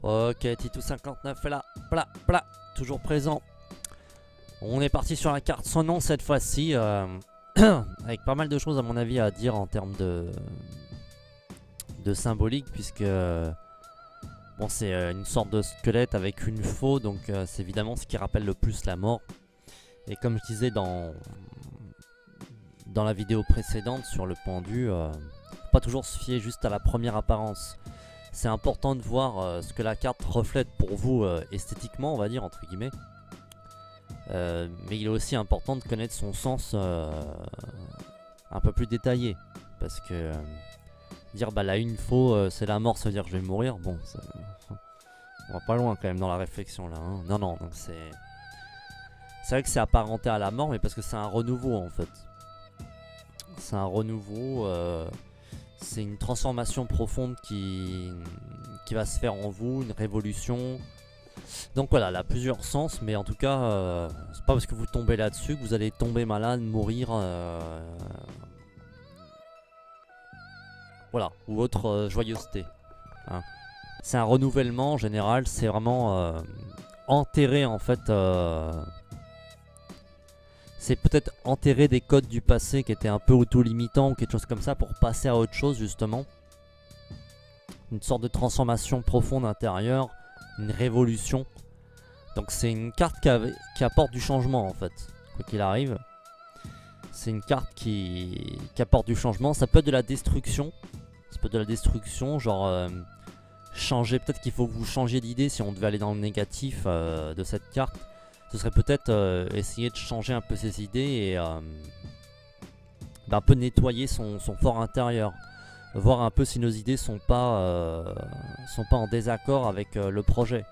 Ok, Titou 59 est là, plat, toujours présent. On est parti sur la carte sans nom cette fois-ci, avec pas mal de choses à mon avis à dire en termes de symbolique, puisque bon, c'est une sorte de squelette avec une faux, donc c'est évidemment ce qui rappelle le plus la mort. Et comme je disais dans la vidéo précédente sur le pendu, faut pas toujours se fier juste à la première apparence. C'est important de voir ce que la carte reflète pour vous esthétiquement, on va dire, entre guillemets. Mais il est aussi important de connaître son sens un peu plus détaillé. Parce que dire bah la une faux c'est la mort, ça veut dire que je vais mourir. Bon, on va pas loin quand même dans la réflexion là. Hein. Non, donc c'est vrai que c'est apparenté à la mort, mais parce que c'est un renouveau en fait. C'est un renouveau. C'est une transformation profonde qui va se faire en vous, une révolution. Donc voilà, elle a plusieurs sens, mais en tout cas, c'est pas parce que vous tombez là-dessus que vous allez tomber malade, mourir, voilà, ou autre joyeuseté. Hein. C'est un renouvellement en général, c'est vraiment enterrer en fait. C'est peut-être enterrer des codes du passé qui étaient un peu auto-limitants ou quelque chose comme ça pour passer à autre chose justement. Une sorte de transformation profonde intérieure, une révolution. Donc c'est une carte qui apporte du changement en fait, quoi qu'il arrive. C'est une carte qui apporte du changement, ça peut être de la destruction. Ça peut être de la destruction, genre changer, peut-être qu'il faut que vous changiez d'idée si on devait aller dans le négatif de cette carte. Ce serait peut-être essayer de changer un peu ses idées et un peu nettoyer son fort intérieur. Voir un peu si nos idées sont pas en désaccord avec le projet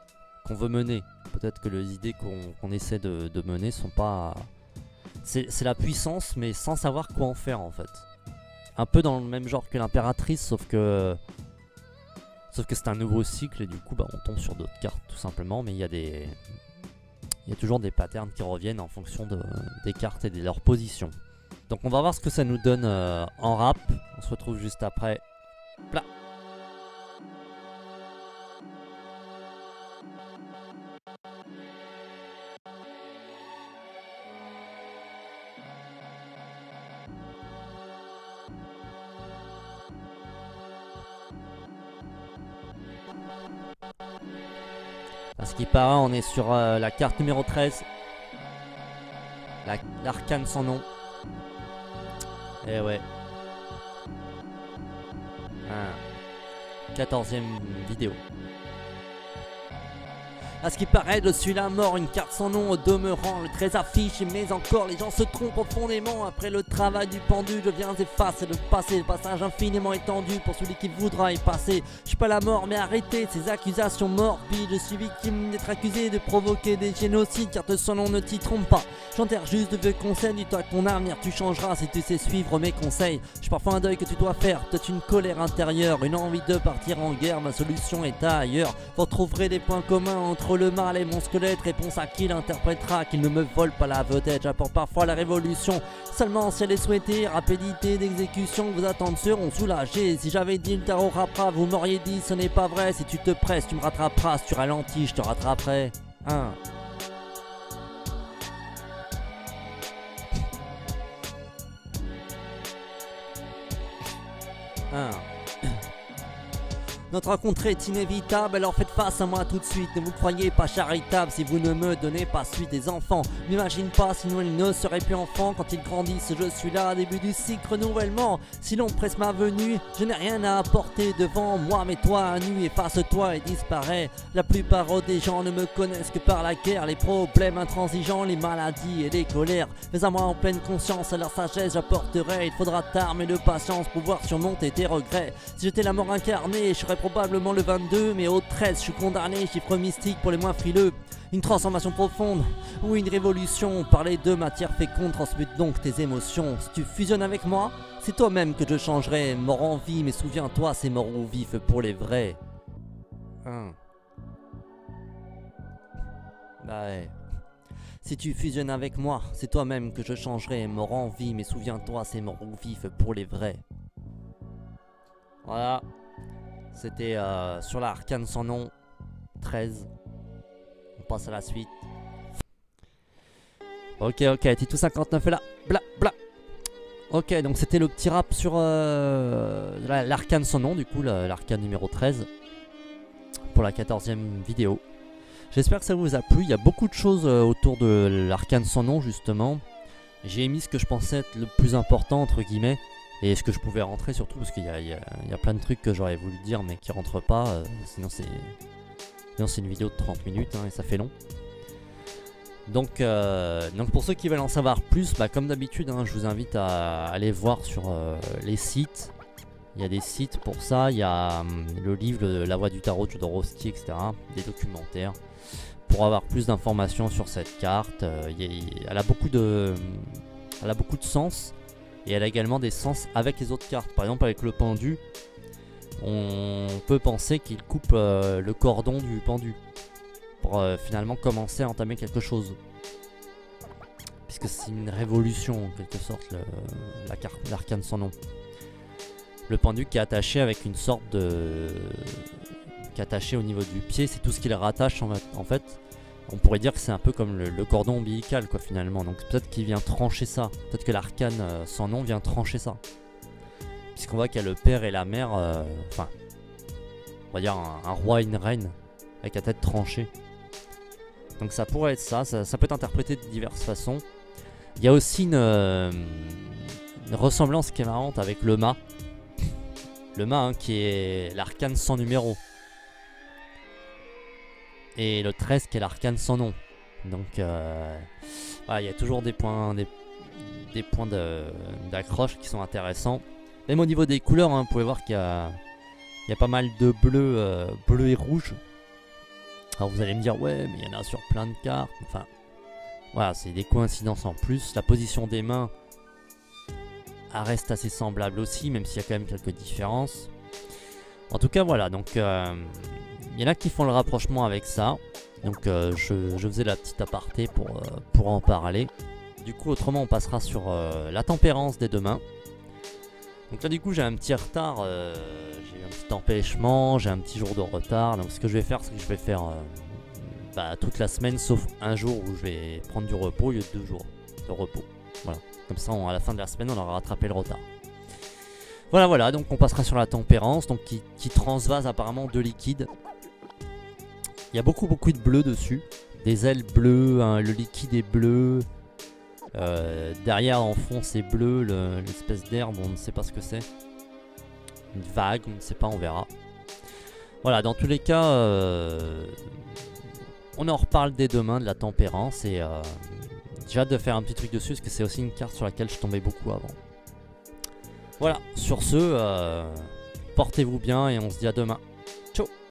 qu'on veut mener. Peut-être que les idées qu'on essaie de mener sont pas... C'est la puissance, mais sans savoir quoi en faire en fait. Un peu dans le même genre que l'impératrice, sauf que c'est un nouveau cycle et du coup bah, on tombe sur d'autres cartes tout simplement. Mais il y a toujours des patterns qui reviennent en fonction des cartes et de leur position. Donc on va voir ce que ça nous donne en rap. On se retrouve juste après. Plat. À ce qui paraît, on est sur la carte numéro 13. L'arcane sans nom. Et ouais. 14e vidéo. À ce qui paraît, je suis la mort, une carte sans nom au demeurant. Le 13 affiche, mais encore les gens se trompent profondément. Après le travail du pendu, je viens effacer le passé. Le passage infiniment étendu pour celui qui voudra y passer. Je suis pas la mort, mais arrêtez ces accusations morbides. Je suis victime d'être accusé de provoquer des génocides. Carte sans nom, ne t'y trompe pas. J'enterre juste de vieux conseils. Dis-toi que ton avenir tu changeras si tu sais suivre mes conseils. Je suis parfois un deuil que tu dois faire, peut-être une colère intérieure, une envie de partir en guerre. Ma solution est ailleurs. Vous retrouverez des points communs entre le mal et mon squelette, réponse à qui l'interprétera, qu'il ne me vole pas la vedette. J'apporte parfois la révolution, seulement si elle est souhaitée. Rapidité d'exécution, vos attentes seront soulagées. Si j'avais dit le tarot rappera, vous m'auriez dit ce n'est pas vrai. Si tu te presses, tu me rattraperas. Si tu ralentis, je te rattraperai. Notre rencontre est inévitable, alors faites face à moi tout de suite. Ne vous croyez pas charitable si vous ne me donnez pas suite. Des enfants, n'imagine pas, sinon ils ne seraient plus enfants. Quand ils grandissent, je suis là, début du cycle renouvellement. Si l'on presse ma venue, je n'ai rien à apporter devant moi. Mais toi à nu, efface-toi et disparaît. La plupart des gens ne me connaissent que par la guerre. Les problèmes intransigeants, les maladies et les colères. Mais à moi en pleine conscience, à leur sagesse j'apporterai. Il faudra t'armer de patience pour pouvoir surmonter tes regrets. Si j'étais la mort incarnée, je serais probablement le 22, mais au 13 je suis condamné, chiffre mystique pour les moins frileux. Une transformation profonde ou une révolution par les deux matières fécondes, transmute donc tes émotions. Si tu fusionnes avec moi, c'est toi-même que je changerai. Mort en vie, mais souviens-toi, c'est mort ou vif pour les vrais. Bah ouais. Si tu fusionnes avec moi, c'est toi-même que je changerai. Mort en vie, mais souviens-toi, c'est mort ou vif pour les vrais. Voilà. C'était sur l'arcane sans nom. 13. On passe à la suite. Ok, ok, Titou 59 est là. Bla, bla. Ok, donc c'était le petit rap sur l'arcane sans nom, du coup, l'arcane numéro 13. Pour la 14e vidéo. J'espère que ça vous a plu. Il y a beaucoup de choses autour de l'arcane sans nom, justement. J'ai mis ce que je pensais être le plus important, entre guillemets. Et ce que je pouvais rentrer surtout, parce qu'il y a plein de trucs que j'aurais voulu dire, mais qui rentrent pas. Sinon c'est une vidéo de 30 minutes, hein, et ça fait long. Donc pour ceux qui veulent en savoir plus, bah, comme d'habitude, hein, je vous invite à aller voir sur les sites. Il y a des sites pour ça, il y a le livre La Voix du Tarot de Jodorowsky, etc. Des documentaires. Pour avoir plus d'informations sur cette carte, elle a beaucoup de sens. Et elle a également des sens avec les autres cartes. Par exemple avec le pendu, on peut penser qu'il coupe le cordon du pendu. Pour finalement commencer à entamer quelque chose. Puisque c'est une révolution en quelque sorte, la carte, l'arcane sans nom. Le pendu qui est attaché avec une sorte de... qui est attaché au niveau du pied, c'est tout ce qui le rattache en fait. On pourrait dire que c'est un peu comme le cordon ombilical quoi finalement. Donc peut-être qu'il vient trancher ça. Peut-être que l'arcane sans nom vient trancher ça. Puisqu'on voit qu'il y a le père et la mère. Enfin, on va dire un roi et une reine avec la tête tranchée. Donc ça pourrait être ça. Ça peut être interprété de diverses façons. Il y a aussi une ressemblance qui est marrante avec le mât. Le mât hein, qui est l'arcane sans numéro. Et le 13 qui est l'arcane sans nom. Donc voilà, il y a toujours des points d'accroche qui sont intéressants. Même au niveau des couleurs, hein, vous pouvez voir qu'il y a pas mal de bleu et rouge. Alors vous allez me dire ouais mais il y en a sur plein de cartes. Enfin voilà, c'est des coïncidences en plus. La position des mains reste assez semblable aussi, même s'il y a quand même quelques différences. En tout cas voilà, donc il y en a qui font le rapprochement avec ça. Donc je faisais la petite aparté pour en parler. Du coup autrement on passera sur la tempérance des deux mains. Donc là du coup j'ai un petit retard, j'ai eu un petit empêchement, j'ai un petit jour de retard. Donc ce que je vais faire c'est que je vais faire toute la semaine sauf un jour où je vais prendre du repos au lieu de 2 jours de repos. Voilà, comme ça à la fin de la semaine on aura rattrapé le retard. Voilà, donc on passera sur la tempérance, donc qui transvase apparemment de liquide. Il y a beaucoup de bleu dessus, des ailes bleues, hein, le liquide est bleu. Derrière en fond c'est bleu, l'espèce d'herbe, on ne sait pas ce que c'est. Une vague, on ne sait pas, on verra. Voilà, dans tous les cas, on en reparle dès demain de la tempérance. Et j'ai hâte de faire un petit truc dessus, parce que c'est aussi une carte sur laquelle je tombais beaucoup avant. Voilà, sur ce, portez-vous bien et on se dit à demain. Ciao.